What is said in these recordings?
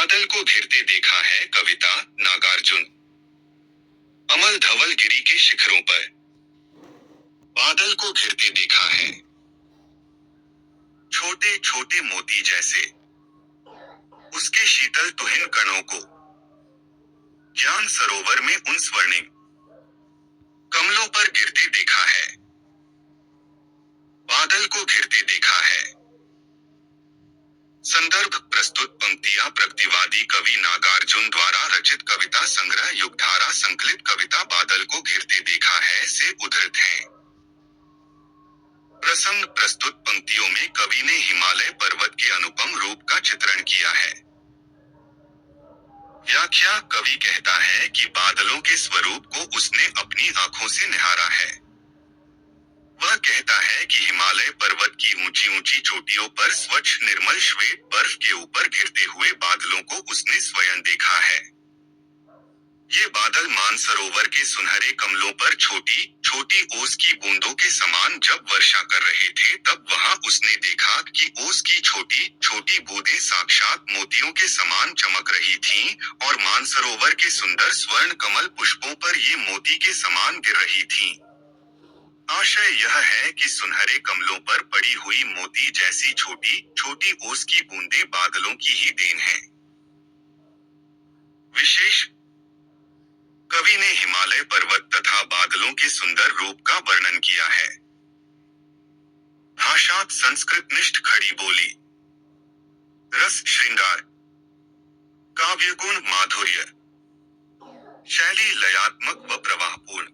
बादल को घिरते देखा है कविता नागार्जुन। अमल धवल गिरी के शिखरों पर बादल को घिरते देखा है, छोटे छोटे मोती जैसे उसके शीतल तुहिन कणों को ज्ञान सरोवर में उन स्वर्णिम कमलों पर गिरते देखा है। बादल को घिरते देखा है। संदर्भ प्रस्तुत पंक्तियां प्रतिवादी कवि नागार्जुन द्वारा रचित कविता संग्रह युगधारा संकलित कविता बादल को घिरते देखा है से उद्धृत हैं। प्रसंग प्रस्तुत पंक्तियों में कवि ने हिमालय पर्वत के अनुपम रूप का चित्रण किया है। व्याख्या कवि कहता है कि बादलों के स्वरूप को उसने अपनी आंखों से निहारा है। वह कहता है कि हिमालय पर्वत की ऊंची ऊंची चोटियों पर स्वच्छ निर्मल श्वेत बर्फ के ऊपर घिरते हुए बादलों को उसने स्वयं देखा है। ये बादल मानसरोवर के सुनहरे कमलों पर छोटी छोटी ओस की बूंदों के समान जब वर्षा कर रहे थे, तब वहां उसने देखा कि ओस की छोटी छोटी बूंदें साक्षात मोतियों के समान चमक रही थीं, और मानसरोवर के सुंदर स्वर्ण कमल पुष्पों पर ये मोती के समान गिर रही थीं। आशय यह है कि सुनहरे कमलों पर पड़ी हुई मोती जैसी छोटी छोटी ओस की बूंदें बादलों की ही देन हैं। विशेष कवि ने हिमालय पर्वत तथा बादलों के सुंदर रूप का वर्णन किया है। भाषात संस्कृत निष्ठ खड़ी बोली, रस श्रृंगार, काव्य गुण माधुर्य, शैली लयात्मक व प्रवाहपूर्ण,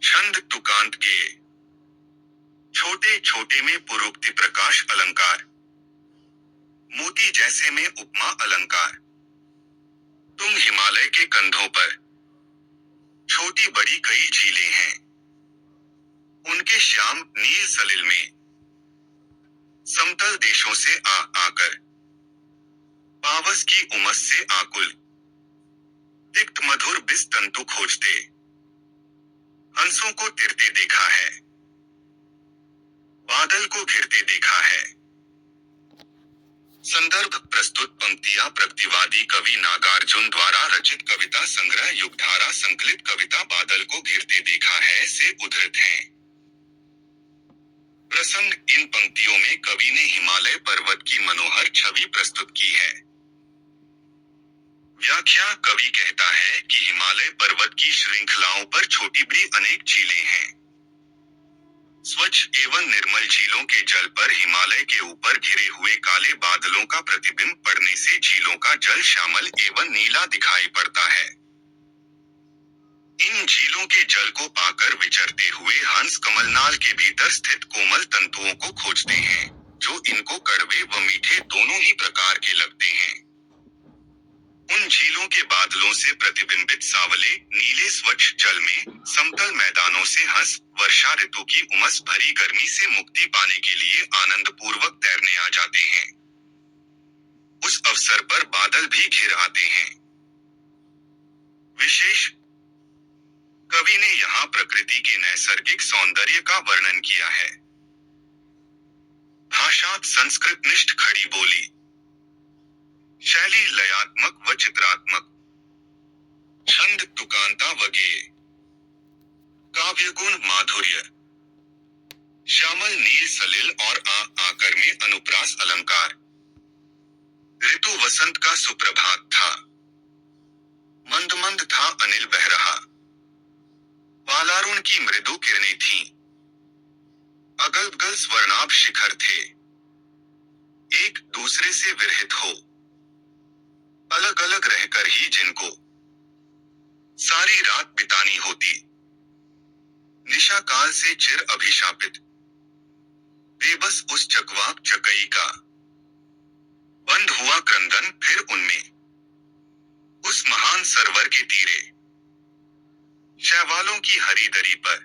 छंद तुकांत गेय, छोटे छोटे में पुरोक्ति प्रकाश अलंकार, मोती जैसे में उपमा अलंकार। तुम हिमालय के कंधों पर छोटी बड़ी कई झीलें हैं, उनके श्याम नील सलिल में समतल देशों से आकर पावस की उमस से आकुल तिक्त मधुर बिस तंतु खोजते हंसों को तिरते देखा है। बादल को घिरते देखा है। संदर्भ प्रस्तुत पंक्तियां प्रतिवादी कवि नागार्जुन द्वारा रचित कविता संग्रह युगधारा संकलित कविता बादल को घिरते देखा है से उद्धृत हैं। प्रसंग इन पंक्तियों में कवि ने हिमालय पर्वत की मनोहर छवि प्रस्तुत की है। व्याख्या कवि कहता है कि हिमालय पर्वत की श्रृंखलाओं पर छोटी बड़ी अनेक झीलें हैं। स्वच्छ एवं निर्मल झीलों के जल पर हिमालय के ऊपर घिरे हुए काले बादलों का प्रतिबिंब पड़ने से झीलों का जल श्यामल एवं नीला दिखाई पड़ता है। इन झीलों के जल को पाकर विचरते हुए हंस कमलनाल के भीतर स्थित कोमल तंतुओं को खोजते हैं, जो इनको कड़वे व मीठे दोनों ही प्रकार के लगते हैं। उन झीलों के बादलों से प्रतिबिंबित सावले नीले स्वच्छ जल में समतल मैदानों से हंस वर्षा ऋतु की उमस भरी गर्मी से मुक्ति पाने के लिए आनंद पूर्वक तैरने आ जाते हैं। उस अवसर पर बादल भी घिर आते हैं। विशेष कवि ने यहाँ प्रकृति के नैसर्गिक सौंदर्य का वर्णन किया है। भाषात संस्कृत निष्ठ खड़ी बोली, शैली लयात्मक व चित्रात्मक, छंद तुकांता व गेय, काव्य गुण माधुर्य, श्यामल नील सलिल और आकर में अनुप्रास अलंकार। ऋतु वसंत का सुप्रभात था, मंद मंद था अनिल बह रहा, बालारुण की मृदु किरणें थीं, अगल बगल स्वर्णाभ शिखर थे, एक दूसरे से विरहित हो, अलग अलग रहकर ही जिनको सारी रात बितानी होती, निशा काल से चिर अभिशापित, बेबस उस चकवाक चकई का, बंद हुआ क्रंदन फिर उनमें, उस महान सरोवर के तीरे, शैवालों की हरी दरी पर,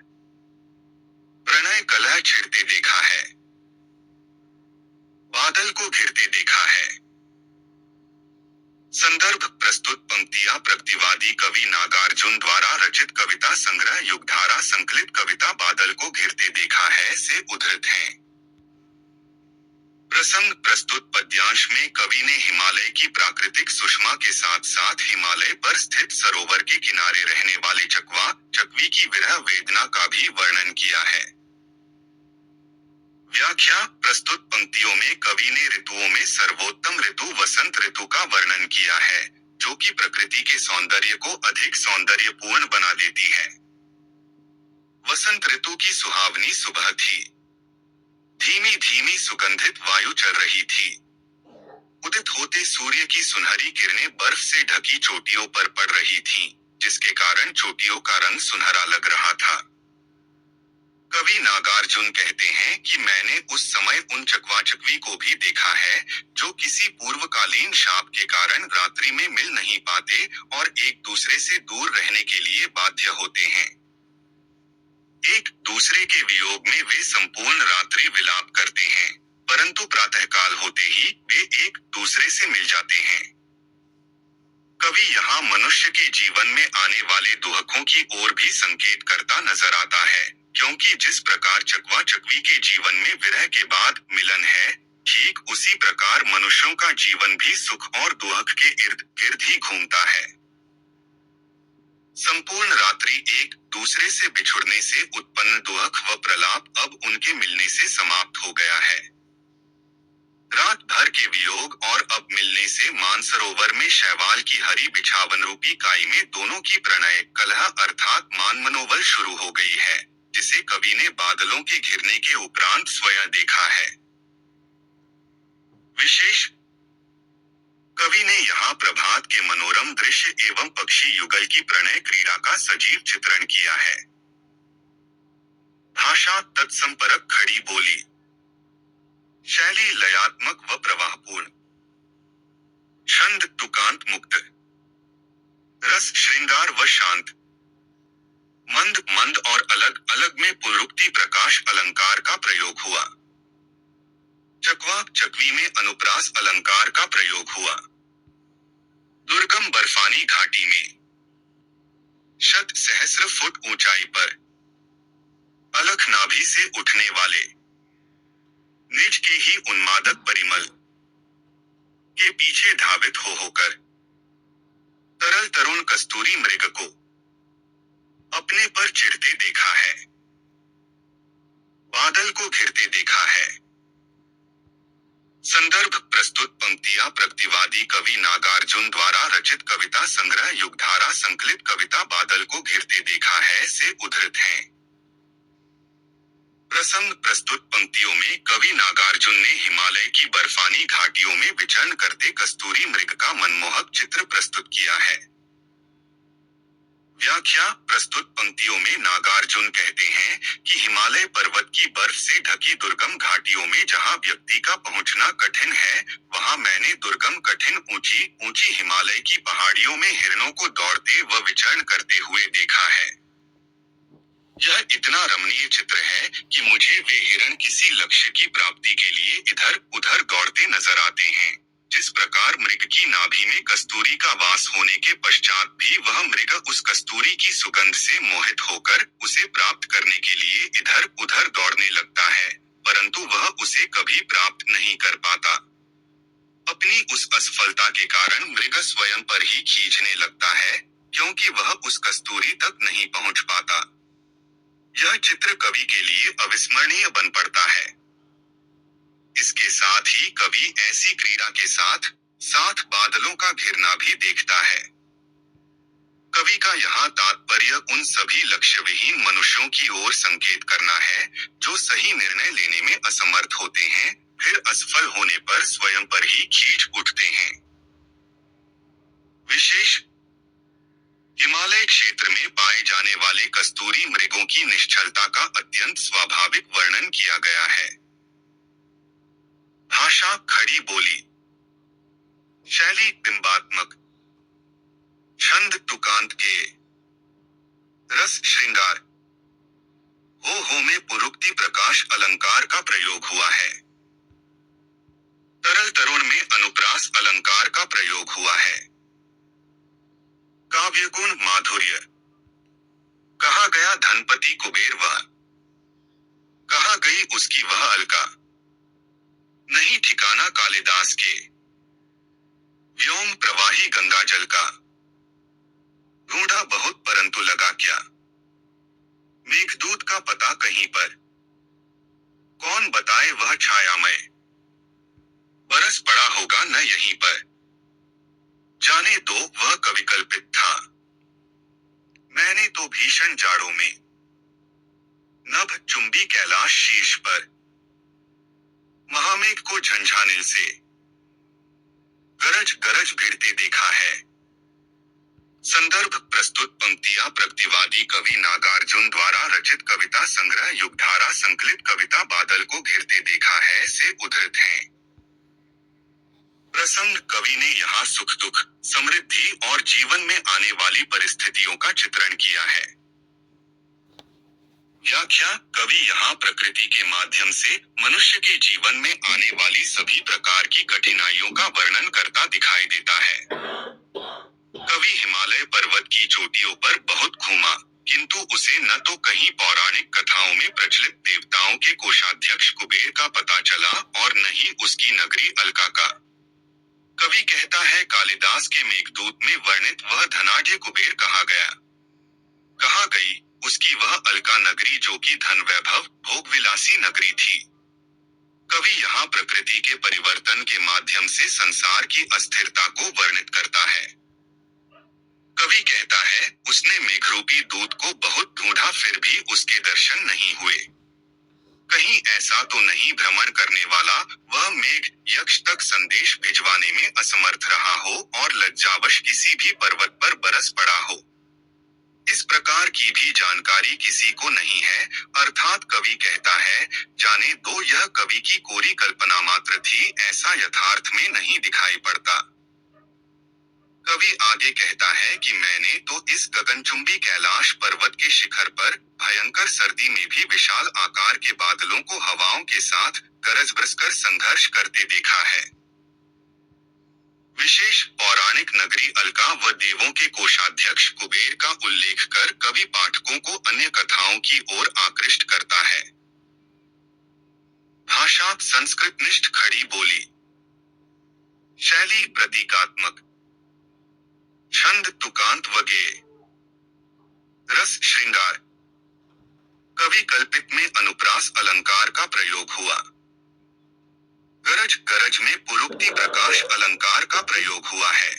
प्रणय कलह छिड़ते देखा है। बादल को घिरते देखा है। संदर्भ प्रस्तुत पंक्तियां प्रतिवादी कवि नागार्जुन द्वारा रचित कविता संग्रह युगधारा संकलित कविता बादल को घिरते देखा है से उद्धृत हैं। प्रसंग प्रस्तुत पद्यांश में कवि ने हिमालय की प्राकृतिक सुषमा के साथ साथ हिमालय पर स्थित सरोवर के किनारे रहने वाले चकवा चकवी की विरह वेदना का भी वर्णन किया है। व्याख्या। प्रस्तुत पंक्तियों में कवि ने ऋतुओं में सर्वोत्तम ऋतु वसंत ऋतु का वर्णन किया है, जो कि प्रकृति के सौंदर्य को अधिक सौंदर्यपूर्ण बना देती है। वसंत ऋतु की सुहावनी सुबह थी। धीमी धीमी सुगंधित वायु चल रही थी। उदित होते सूर्य की सुनहरी किरणें बर्फ से ढकी चोटियों पर पड़ रही थीं, जिसके कारण चोटियों का रंग सुनहरा लग रहा था। कवि नागार्जुन कहते हैं कि मैंने उस समय उन चकवा चकवी को भी देखा है, जो किसी पूर्वकालीन शाप के कारण रात्रि में मिल नहीं पाते और एक दूसरे से दूर रहने के लिए बाध्य होते हैं। एक दूसरे के वियोग में वे संपूर्ण रात्रि विलाप करते हैं, परंतु प्रातःकाल होते ही वे एक दूसरे से मिल जाते हैं। कवि यहाँ मनुष्य के जीवन में आने वाले दुहकों की ओर भी संकेत करता नजर आता है, क्योंकि जिस प्रकार चकवा चकवी के जीवन में विरह के बाद मिलन है, ठीक उसी प्रकार मनुष्यों का जीवन भी सुख और दुहक के इर्द गिर्द ही घूमता है। संपूर्ण रात्रि एक दूसरे से बिछुड़ने से उत्पन्न दुहक व प्रलाप अब उनके मिलने से समाप्त हो गया है। रात भर के वियोग और अब मिलने से मानसरोवर में शैवाल की हरी बिछावन रूपी काई में दोनों की प्रणय कलह अर्थात मान मनोबल शुरू हो गई है, जिसे कवि ने बादलों के घिरने के उपरांत स्वयं देखा है। विशेष। कवि ने यहाँ प्रभात के मनोरम दृश्य एवं पक्षी युगल की प्रणय क्रीड़ा का सजीव चित्रण किया है। भाषा तत्संपर्क खड़ी बोली। शैली लयात्मक व प्रवाहपूर्ण। छंद तुकांत मुक्त। रस श्रृंगार व शांत। मंद मंद और अलग अलग में पुनरुक्ति प्रकाश अलंकार का प्रयोग हुआ। चकवा चकवी में अनुप्रास अलंकार का प्रयोग हुआ। दुर्गम बर्फानी घाटी में। शत सहस्र फुट ऊंचाई पर। अलख नाभि से उठने वाले। निज के ही उन्मादक परिमल के पीछे धावित होकर तरल तरुण कस्तूरी मृग को अपने पर चिढ़ते देखा है। बादल को घिरते देखा है। संदर्भ। प्रस्तुत पंक्तियां प्रतिवादी कवि नागार्जुन द्वारा रचित कविता संग्रह युगधारा संकलित कविता बादल को घिरते देखा है से उद्धृत हैं। प्रसंग। प्रस्तुत पंक्तियों में कवि नागार्जुन ने हिमालय की बर्फानी घाटियों में विचरण करते कस्तूरी मृग का मनमोहक चित्र प्रस्तुत किया है। व्याख्या। प्रस्तुत पंक्तियों में नागार्जुन कहते हैं कि हिमालय पर्वत की बर्फ से ढकी दुर्गम घाटियों में जहां व्यक्ति का पहुंचना कठिन है, वहां मैंने दुर्गम कठिन ऊंची ऊंची हिमालय की पहाड़ियों में हिरणों को दौड़ते व विचरण करते हुए देखा है। यह इतना रमणीय चित्र है कि मुझे वे हिरण किसी लक्ष्य की प्राप्ति के लिए इधर उधर दौड़ते नजर आते हैं। जिस प्रकार मृग की नाभि में कस्तूरी का वास होने के पश्चात भी वह मृग उस कस्तूरी की सुगंध से मोहित होकर उसे प्राप्त करने के लिए इधर उधर दौड़ने लगता है, परंतु वह उसे कभी प्राप्त नहीं कर पाता। अपनी उस असफलता के कारण मृग स्वयं पर ही खींचने लगता है, क्योंकि वह उस कस्तूरी तक नहीं पहुंच पाता। यह चित्र कवि के लिए अविस्मरणीय बन पड़ता है। इसके साथ ही कवि ऐसी क्रीड़ा के साथ साथ बादलों का घिरना भी देखता है। कवि का यहाँ तात्पर्य उन सभी लक्ष्यविहीन मनुष्यों की ओर संकेत करना है, जो सही निर्णय लेने में असमर्थ होते हैं, फिर असफल होने पर स्वयं पर ही खींच उठते हैं। विशेष। हिमालय क्षेत्र में पाए जाने वाले कस्तूरी मृगों की निश्चलता का अत्यंत स्वाभाविक वर्णन किया गया है। भाषा खड़ी बोली। शैली बिंबात्मक। छंद तुकांत के। रस श्रृंगार। हो में पुरुक्ति प्रकाश अलंकार का प्रयोग हुआ है। तरल तरुण में अनुप्रास अलंकार का प्रयोग हुआ है। काव्य गुण माधुर्य। कहा गया धनपति कुबेर वह, कहा गई उसकी वह अलका। नहीं ठिकाना कालिदास के व्योम प्रवाही गंगा जल का। ढूंढा बहुत परंतु लगा क्या, मेघदूत का पता कहीं पर। कौन बताए वह छायामय, बरस पड़ा होगा न यहीं पर। जाने दो वह कविकल्पित था, मैंने तो भीषण जाड़ों में नभ चुंबी कैलाश शीर्ष पर। महामेघ को झंझानिल से गरज गरज भिड़ते देखा है। संदर्भ प्रस्तुत पंक्तियां प्रतिवादी कवि नागार्जुन द्वारा रचित कविता संग्रह युगधारा संकलित कविता बादल को घिरते देखा है से उद्धृत हैं। प्रसंग कवि ने यहाँ सुख दुख, समृद्धि और जीवन में आने वाली परिस्थितियों का चित्रण किया है। व्याख्या कवि यहाँ प्रकृति के माध्यम से मनुष्य के जीवन में आने वाली सभी प्रकार की कठिनाइयों का वर्णन करता दिखाई देता है। कवि हिमालय पर्वत की चोटियों पर बहुत घूमा, किंतु उसे न तो कहीं पौराणिक कथाओं में प्रचलित देवताओं के कोषाध्यक्ष कुबेर का पता चला और न ही उसकी नगरी अलका का। कवि कहता है कालिदास के मेघदूत में वर्णित वह धनाढ्य कुबेर कहा गया, कहा गई उसकी वह अलका नगरी जो कि धन वैभव भोगविलासी नगरी थी। कवि यहाँ प्रकृति के परिवर्तन के माध्यम से संसार की अस्थिरता को वर्णित करता है। कवि कहता है उसने मेघरूपी दूत को बहुत ढूंढा फिर भी उसके दर्शन नहीं हुए। कहीं ऐसा तो नहीं भ्रमण करने वाला वह मेघ यक्ष तक संदेश भिजवाने में असमर्थ रहा हो और लज्जावश किसी भी पर्वत पर बरस पड़ा हो। इस प्रकार की भी जानकारी किसी को नहीं है, अर्थात कवि कहता है जाने दो यह कवि की कोरी कल्पना मात्र थी, ऐसा यथार्थ में नहीं दिखाई पड़ता। कवि आगे कहता है कि मैंने तो इस गगनचुंबी कैलाश पर्वत के शिखर पर भयंकर सर्दी में भी विशाल आकार के बादलों को हवाओं के साथ गरज बरसकर संघर्ष करते देखा है। विशेष पौराणिक नगरी अलका व देवों के कोषाध्यक्ष कुबेर का उल्लेख कर कवि पाठकों को अन्य कथाओं की ओर आकृष्ट करता है। भाषा संस्कृतनिष्ठ खड़ी बोली, शैली प्रतीकात्मक, छंद तुकांत वगैरह, रस श्रृंगार। कवि कल्पित में अनुप्रास अलंकार का प्रयोग हुआ। गरज गरज में पुरोक्ति प्रकाश अलंकार का प्रयोग हुआ है।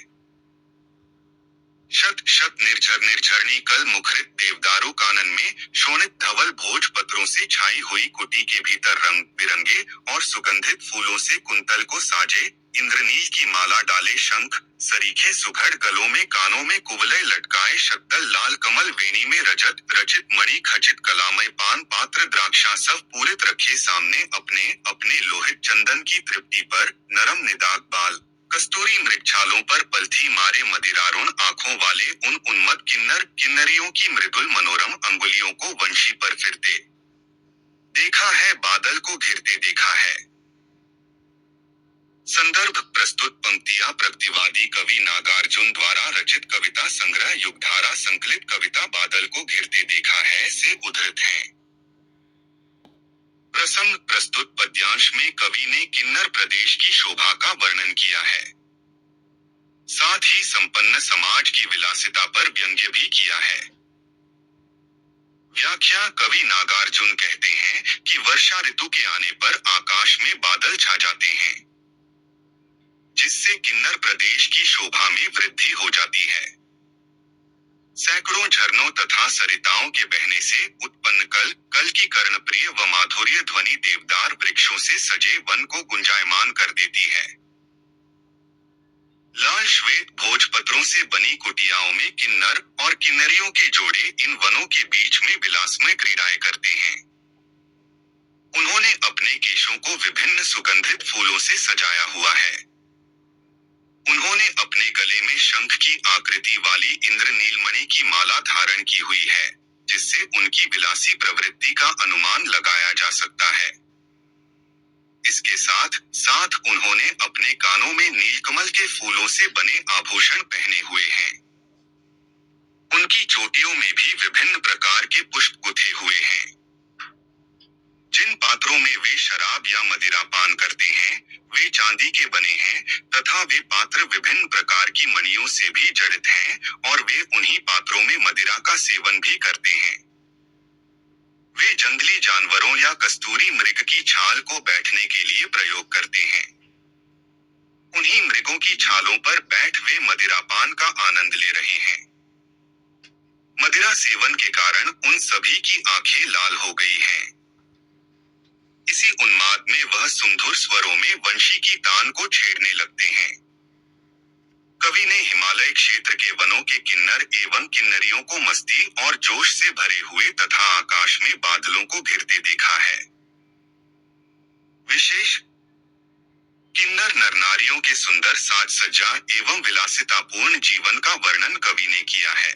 शत शत निर्झर निर्झरणी कल मुखरित देवदारू कानन में शोणित धवल भोज पत्रों से छाई हुई कुटी के भीतर रंग बिरंगे और सुगंधित फूलों से कुंतल को साजे, इंद्रनील की माला डाले शंख, सरीखे सुघड़ गलों में कानों में कुवलय लटकाए शक्दल लाल कमल वेणी में रजत रचित मणि खचित कलामय पान पात्र द्राक्षा सब पूरित रखे सामने अपने अपने लोहित चंदन की तृप्ति पर नरम निदाग बाल, कस्तूरी मृगछालों पर पलथी मारे मदिरारुण आंखों वाले उन उन्मत्त किन्नर किन्नरियों की मृदुल मनोरम अंगुलियों को वंशी पर फिरते देखा है, बादल को घिरते देखा है। संदर्भ प्रस्तुत पंक्तियां प्रतिवादी कवि नागार्जुन द्वारा रचित कविता संग्रह युगधारा संकलित कविता बादल को घिरते देखा है से उद्धृत हैं। प्रसंग प्रस्तुत पद्यांश में कवि ने किन्नर प्रदेश की शोभा का वर्णन किया है, साथ ही संपन्न समाज की विलासिता पर व्यंग्य भी किया है। व्याख्या कवि नागार्जुन कहते हैं कि वर्षा ऋतु के आने पर आकाश में बादल छा जाते हैं, जिससे किन्नर प्रदेश की शोभा में वृद्धि हो जाती है। सैकड़ों झरनों तथा सरिताओं के बहने से उत्पन्न कल कल की कर्णप्रिय व माधुर्य ध्वनि देवदार वृक्षों से सजे वन को गुंजायमान कर देती है। लाल श्वेत भोजपत्रों से बनी कुटियाओं में किन्नर और किन्नरियों के जोड़े इन वनों के बीच में विलासमय क्रीड़ाएं करते हैं। उन्होंने अपने केशों को विभिन्न सुगंधित फूलों से सजाया हुआ है। उन्होंने अपने गले में शंख की आकृति वाली इंद्र नीलमणि की माला धारण की हुई है, जिससे उनकी विलासी प्रवृत्ति का अनुमान लगाया जा सकता है। इसके साथ साथ उन्होंने अपने कानों में नीलकमल के फूलों से बने आभूषण पहने हुए हैं। उनकी चोटियों में भी विभिन्न प्रकार के पुष्प गुथे हुए हैं। जिन पात्रों में वे शराब या मदिरा पान करते हैं, वे चांदी के बने हैं, तथा वे पात्र विभिन्न प्रकार की मणियों से भी जड़ित हैं, और वे उन्हीं पात्रों में मदिरा का सेवन भी करते हैं। वे जंगली जानवरों या कस्तूरी मृग की छाल को बैठने के लिए प्रयोग करते हैं। उन्हीं मृगों की छालों पर बैठ वे मदिरापान का आनंद ले रहे हैं। मदिरा सेवन के कारण उन सभी की आंखें लाल हो गई हैं। इसी उन्माद में वह सुमधुर स्वरों में वंशी की तान को छेड़ने लगते हैं। कवि ने हिमालय क्षेत्र के वनों के किन्नर एवं किन्नरियों को मस्ती और जोश से भरे हुए तथा आकाश में बादलों को घिरते देखा है। विशेष किन्नर नर नारियों के सुंदर साज सज्जा एवं विलासितापूर्ण जीवन का वर्णन कवि ने किया है।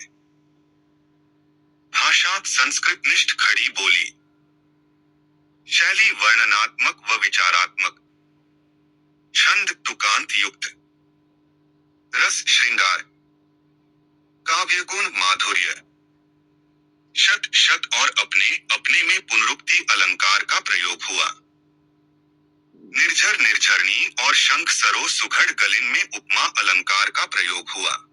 भाषा संस्कृत निष्ठ खड़ी बोली, शैली वर्णनात्मक व विचारात्मक, छंद तुकांत युक्त, रस श्रृंगार, काव्य गुण माधुर्य, शत शत और अपने अपने में पुनरुक्ति अलंकार का प्रयोग हुआ। निर्झर निर्झरणी और शंख सरो सुघड़ गलिन में उपमा अलंकार का प्रयोग हुआ।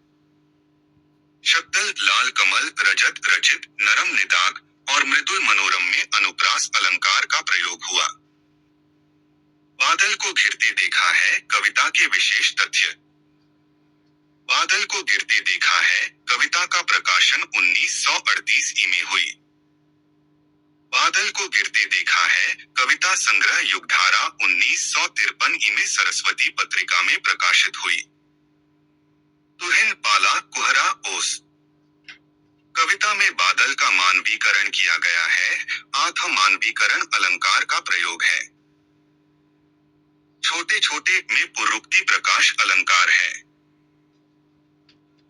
शब्दल लाल कमल रजत रचित नरम निदाग और मृदुल मनोरम में अनुप्रास अलंकार का प्रयोग हुआ। बादल को घिरते देखा है कविता के विशेष तथ्य। बादल को गिरते देखा है कविता का प्रकाशन 1938 में हुई। बादल को गिरते देखा है कविता संग्रह युगधारा 1953 में सरस्वती पत्रिका में प्रकाशित हुई। तुहिन पाला कुहरा ओस कविता में बादल का मानवीकरण किया गया है। आथ मानवीकरण अलंकार का प्रयोग है। छोटे छोटे में पुनरुक्ति प्रकाश अलंकार है।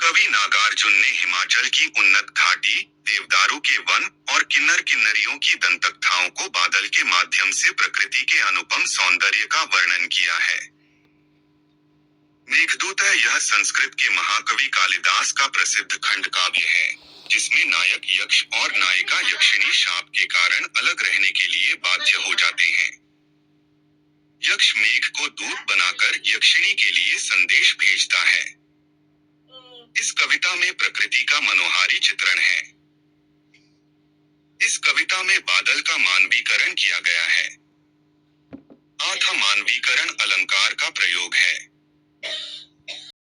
कवि नागार्जुन ने हिमाचल की उन्नत घाटी, देवदारू के वन और किन्नर किन्नरियों की दंतकथाओं को बादल के माध्यम से प्रकृति के अनुपम सौंदर्य का वर्णन किया है। मेघदूत यह संस्कृत के महाकवि कालिदास का प्रसिद्ध खंड काव्य है, जिसमें नायक यक्ष और नायिका यक्षिणी शाप के कारण अलग रहने के लिए बाध्य हो जाते हैं। यक्ष मेघ को दूत बनाकर यक्षिणी के लिए संदेश भेजता है। इस कविता में प्रकृति का मनोहारी चित्रण है। इस कविता में बादल का मानवीकरण किया गया है। आथ मानवीकरण अलंकार का प्रयोग है।